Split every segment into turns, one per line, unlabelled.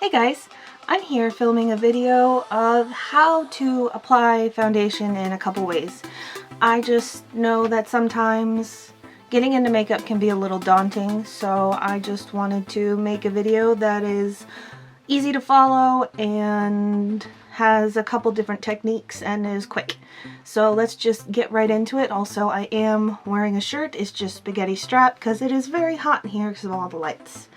Hey guys, I'm here filming a video of how to apply foundation in a couple ways. I just know that sometimes getting into makeup can be a little daunting, so I just wanted to make a video that is easy to follow and has a couple different techniques and is quick. So let's just get right into it. Also, I am wearing a shirt. It's just spaghetti strap because it is very hot in here because of all the lights.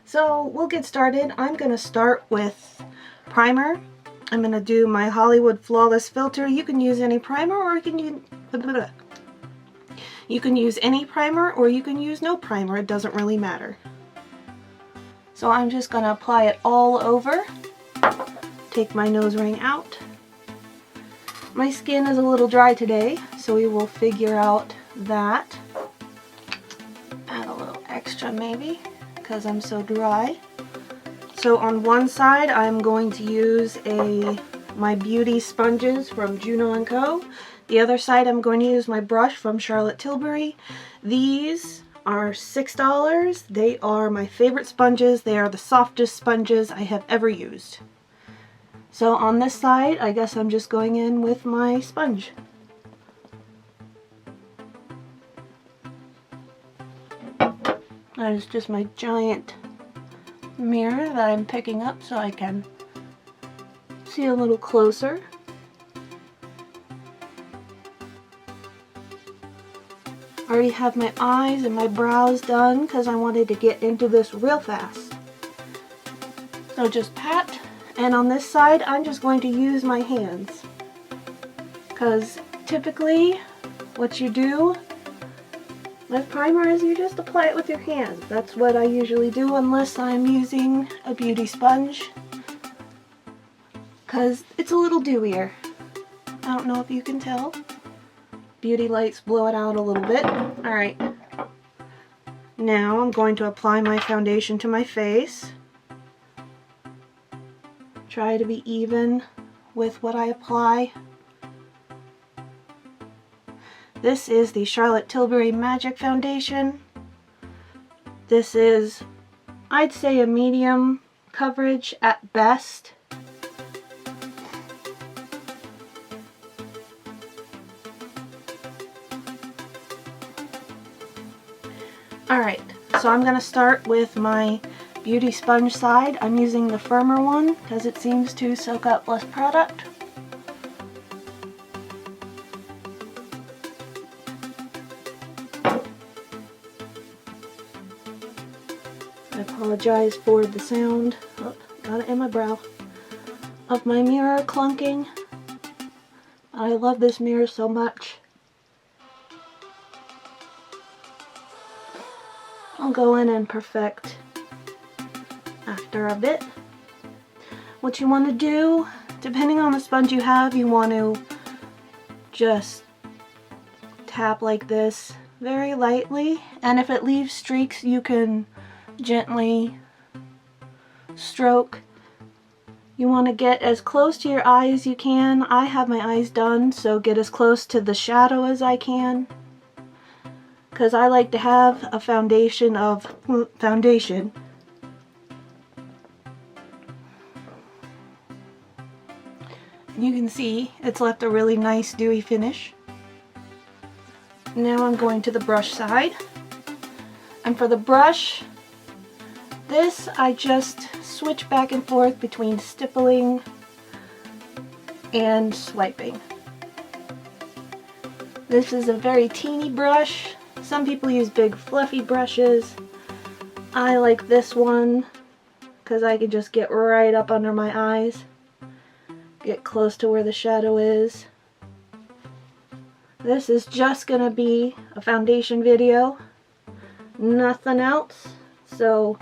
So we'll get started. I'm going to start with primer. I'm going to do my Hollywood Flawless filter. You can use any primer or you can use any primer or you can use no primer. It doesn't really matter. So I'm just going to apply it all over. Take my nose ring out. My skin is a little dry today, so we will figure out that. Add a little extra maybe, because I'm so dry. So on one side I'm going to use my beauty sponges from Juno&Co. The other side I'm going to use my brush from Charlotte Tilbury. These are $6. They are my favorite sponges. They are the softest sponges I have ever used. So on this side, I guess I'm just going in with my sponge. That is just my giant mirror that I'm picking up so I can see a little closer. I already have my eyes and my brows done because I wanted to get into this real fast. So just pat. And on this side, I'm just going to use my hands, because typically what you do with primer is you just apply it with your hands. That's what I usually do unless I'm using a beauty sponge, because it's a little dewier. I don't know if you can tell. Beauty lights blow it out a little bit. Alright. Now I'm going to apply my foundation to my face. Try to be even with what I apply. This is the Charlotte Tilbury Magic Foundation. This is, I'd say, a medium coverage at best. Alright, so I'm going to start with my beauty sponge side. I'm using the firmer one because it seems to soak up less product. I apologize for the sound. Oh, got it in my brow. Of my mirror clunking. I love this mirror so much. I'll go in and perfect after a bit. What you want to do, depending on the sponge you have, you want to just tap like this very lightly, and if it leaves streaks you can gently stroke. You want to get as close to your eye as you can. I have my eyes done, so get as close to the shadow as I can, because I like to have a foundation of foundation. You can see it's left a really nice dewy finish. Now I'm going to the brush side. And for the brush, this I just switch back and forth between stippling and swiping. This is a very teeny brush. Some people use big fluffy brushes. I like this one because I can just get right up under my eyes. Get close to where the shadow is. This is just gonna be a foundation video, nothing else, so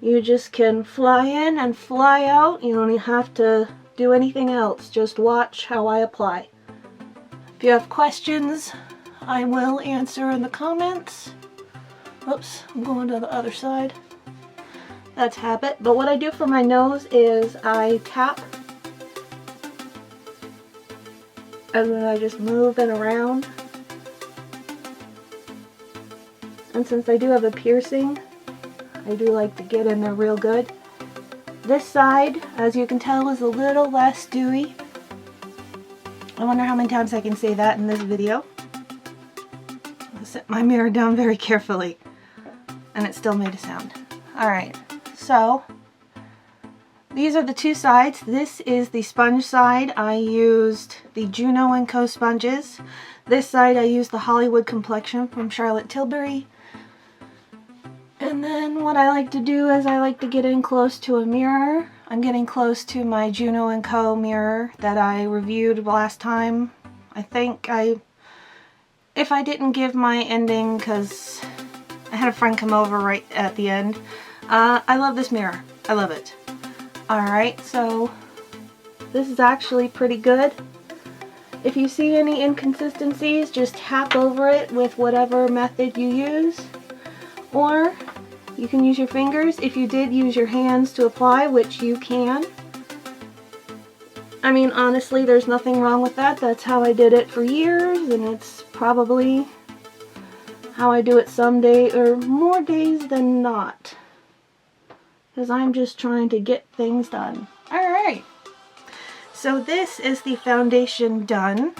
you just can fly in and fly out. You don't have to do anything else, just watch how I apply. If you have questions, I will answer in the comments. Oops, I'm going to the other side. That's habit, but what I do for my nose is I tap and then I just move it around. And since I do have a piercing, I do like to get in there real good. This side, as you can tell, is a little less dewy. I wonder how many times I can say that in this video. I'll set my mirror down very carefully, and it still made a sound. Alright, so these are the two sides. This is the sponge side. I used the Juno&Co sponges. This side I used the Hollywood Complexion from Charlotte Tilbury. And then what I like to do is I like to get in close to a mirror. I'm getting close to my Juno&Co mirror that I reviewed last time. I think if I didn't give my ending because I had a friend come over right at the end. I love this mirror. I love it. Alright, so this is actually pretty good. If you see any inconsistencies, just tap over it with whatever method you use. Or you can use your fingers if you did use your hands to apply, which you can. I mean, honestly, there's nothing wrong with that. That's how I did it for years, and it's probably how I do it some day, or more days than not. Because I'm just trying to get things done. Alright, so this is the foundation done.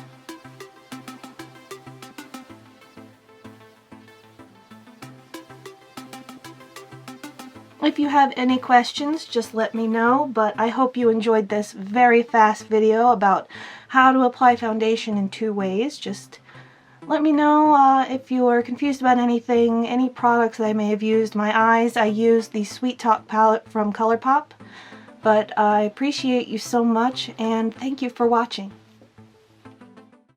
If you have any questions, just let me know, but I hope you enjoyed this very fast video about how to apply foundation in 2 ways. Just let me know if you are confused about anything, any products that I may have used. My eyes, I used the Sweet Talk palette from ColourPop, but I appreciate you so much, and thank you for watching.